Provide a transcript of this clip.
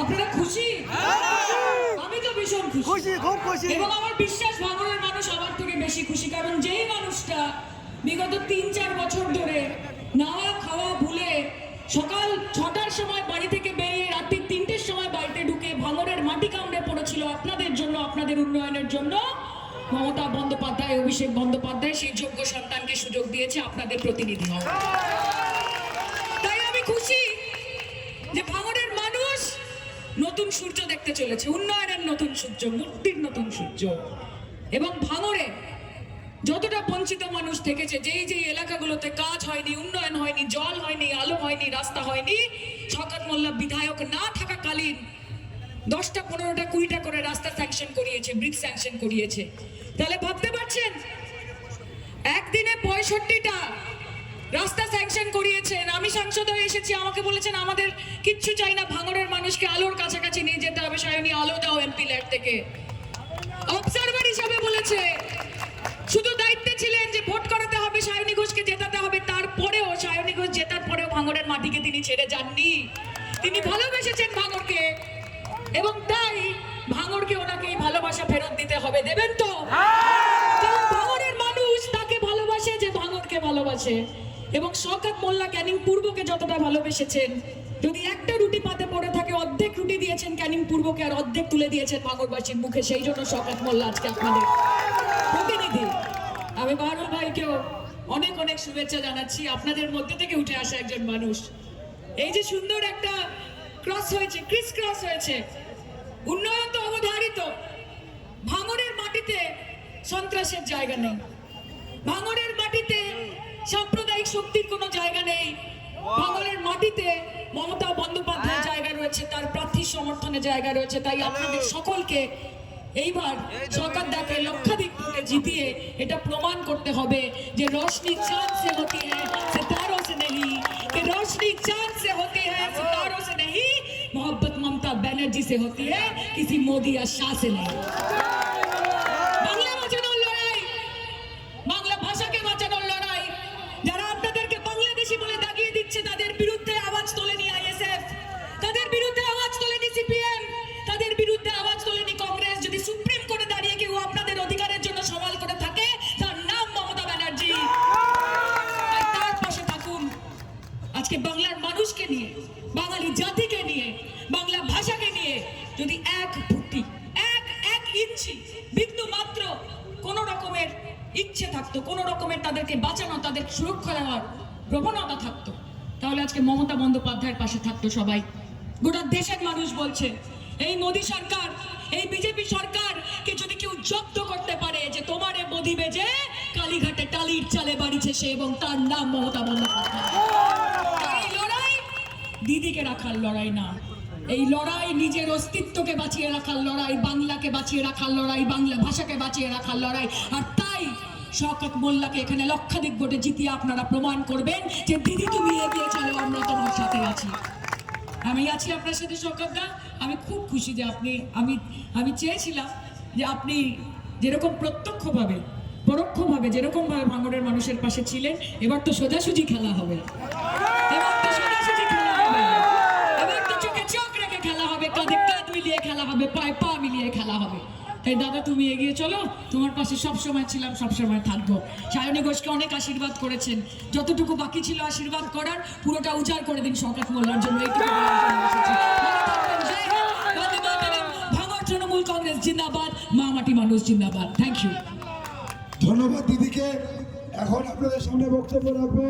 আপনারা খুশি? আমি তো ভীষণ খুশি, খুব খুশি। এবং আমার বিশ্বাস ভাঙড়ের মানুষ আমার থেকে বেশি খুশি, কারণ যেই মানুষটা বিগত ৩-৪ বছর ধরে নাওয়া খাওয়া ভুলে সকাল ৬টার সময় বাড়ি থেকে বেরিয়ে রাত্রি ৩টের সময় বাড়িতে ঢুকে ভাঙড়ের মাটি কামড়ে পড়েছিল আপনাদের জন্য, আপনাদের উন্নয়নের জন্য, মমতা বন্দ্যোপাধ্যায়, অভিষেক বন্দ্যোপাধ্যায় সেই যোগ্য সন্তানকে সুযোগ দিয়েছে আপনাদের প্রতিনিধি হওয়ার। তাই আমি খুশি যে ভাঙড়ের মানুষ নতুন সূর্য দেখতে চলেছে, উন্নয়নের নতুন সূর্য, মুক্তির নতুন সূর্য। এবং ভাঙড়ে যতটা বঞ্চিত মানুষ থেকেছে, যেই যেই এলাকাগুলোতে কাজ হয়নি, উন্নয়ন হয়নি, জল হয়নি, আলো হয়নি, রাস্তা হয়নি, শওকত মোল্লা বিধায়ক না থাকাকালীন 10টা 15টা 20টা করে রাস্তা স্যাংশন করিয়েছে, ব্রিজ স্যাংশন করিয়েছে। তাহলে ভাবতে পারছেন একদিনে 65টা রাস্তা স্যাংশন করিয়েছেন। আমি সাংসদ হয়ে এসেছি, আমাকে বলেছেন আমাদের কিচ্ছু চাই না, ভাঙড়ের মানুষকে আলোর কাছাকাছি নিয়ে যেতে হবে, সায়নী আলো দাও এমপি ল্যাড থেকে। অবজারভার হিসাবে বলেছে, শুধু দায়িত্বে ছিলেন যে ভোট করাতে হবে, সায়নী ঘোষকে জেতাতে হবে, তারপরেও সায়নী ঘোষ জেতার পরেও ভাঙড়ের মাটিকে তিনি ছেড়ে যাননি। তিনি ভালোবেসেছেন ভাঙড়কে, এবং তাই ভাঙড়কে ওনাকে এই ভালোবাসা ফেরত দিতে হবে। দেবেন তো? কারণ ভাঙড়ের মানুষ তাকে ভালোবাসে যে ভাঙড়কে ভালোবাসে। এবং শওকত মোল্লা ক্যানিং পূর্বকে যতটা ভালোবেসেছেন, যদি একটা রুটি পাতে পড়ে থাকে অর্ধেক রুটি দিয়েছেন ক্যানিং পূর্বকে, আর অর্ধেক তুলে দিয়েছেন ভাঙড়বাসীর মুখে। সেই জন্য শওকত মোল্লা আজকে আপনাদের প্রতিনিধি। আমি বাহারুল ভাইকেও অনেক অনেক শুভেচ্ছা জানাচ্ছি, আপনাদের মধ্যে থেকে উঠে আসা একজন মানুষ। এই যে সুন্দর একটা ক্রস হয়েছে, ক্রিস ক্রস হয়েছে, উন্নয়ন তো অবধারিত। ভাঙড়ের মাটিতে সন্ত্রাসের জায়গা নেই, ভাঙড়ের মাটিতে সাম্প্রদায়িক শক্তির কোনো জায়গা নেই, ভাঙড়ের মাটিতে মমতা বন্দ্যোপাধ্যায়ের জায়গা রয়েছে, তার প্রার্থীর সমর্থনে জায়গা রয়েছে। তাই আপনাদের সকলকে এইবার শওকত দাকে লক্ষাধিক ভোটে জিতিয়ে এটা প্রমাণ করতে হবে যে रोशनी चांद से होती है सितारों से नहीं, कि रोशनी चांद से होती है सितारों से नहीं, मोहब्बत ममता बनर्जी से होती है, किसी मोदी या शाह से नहीं। বাংলা বাঁচানোর লড়াই, বাংলা ভাষাকে বাঁচানোর লড়াই, যারা আপনাদেরকে বাংলাদেশি বলে দাগিয়ে দিচ্ছে তাদের বিরুদ্ধে আওয়াজ তোলেনি আইএসএফ, তাদের বিরুদ্ধে আওয়াজ তোলেনি সিপিএম, তাদের বিরুদ্ধে আওয়াজ তোলেনি কংগ্রেস। যদি সুপ্রিম কোর্টে দাঁড়িয়ে কেউ আপনাদের অধিকারের জন্য সওয়াল করে থাকে, তার নাম মমতা ব্যানার্জি। তার পাশে থাকুন। আজকে বাংলার মানুষকে নিয়ে, বাঙালি জাতিকে নিয়ে, বাংলা ভাষাকে নিয়ে যদি এক ফুটি, এক ইঞ্চি বিন্দু মাত্র কোন রকমের ইচ্ছে থাকতো, কোন রকমের তাদেরকে বাঁচানো, তাদের সুরক্ষা দেওয়ার প্রবণতা থাকতো, তাহলে আজকে মমতা বন্দ্যোপাধ্যায়ের পাশে থাকতো সবাই। গোটা দেশের মানুষ বলছে এই মোদী সরকার, এই বিজেপি সরকারকে যদি কেউ জব্দ করতে পারে, যে তোমারে বদি বেজে কালীঘাটে টালির চালে বাড়িছে সে, এবং তার নাম মমতা বন্দ্যোপাধ্যায়। এই লড়াই দিদিকে রাখার লড়াই না, এই লড়াই নিজের অস্তিত্বকে বাঁচিয়ে রাখার লড়াই, বাংলাকে বাঁচিয়ে রাখার লড়াই, বাংলা ভাষাকে বাঁচিয়ে রাখার লড়াই। আর তাই শওকত মোল্লাকে এখানে লক্ষাধিক ভোটে জিতিয়ে আপনারা প্রমাণ করবেন যে দিদি তুমি এগিয়ে চলো, আমরা তোমার সাথে আছি। আমি আছি আপনার সাথে শওকত দা। আমি খুব খুশি যে আমি চেয়েছিলাম যে আপনি যেরকম প্রত্যক্ষভাবে পরোক্ষভাবে যেরকমভাবে ভাঙড়ের মানুষের পাশে ছিলেন, এবার তো সোজাসুজি খেলা হবে, এবার তো সোজাসুজি খেলা হবে, এবার তো চোখে চোখ রেখে খেলা হবে, কাঁধে কাঁধ মিলিয়ে খেলা হবে, পায়ে পা মিলিয়ে খেলা হবে। তাই দাদা তুমি এগিয়ে চলো, তোমার পাশে সবসময় ছিলাম, সবসময় থাকবো। সায়নী ঘোষকে অনেক আশীর্বাদ করেছেন, যতটুকু বাকি ছিল আশীর্বাদ করার পুরোটা উজাড় করে দিন শওকত মোল্লার জন্য। এইটুকু ভাঙড় তৃণমূল কংগ্রেস জিন্দাবাদ, মা মাটি মানুষ জিন্দাবাদ। Thank you. ধন্যবাদ দিদিকে। এখন আপনাদের সামনে বক্তব্য রাখবে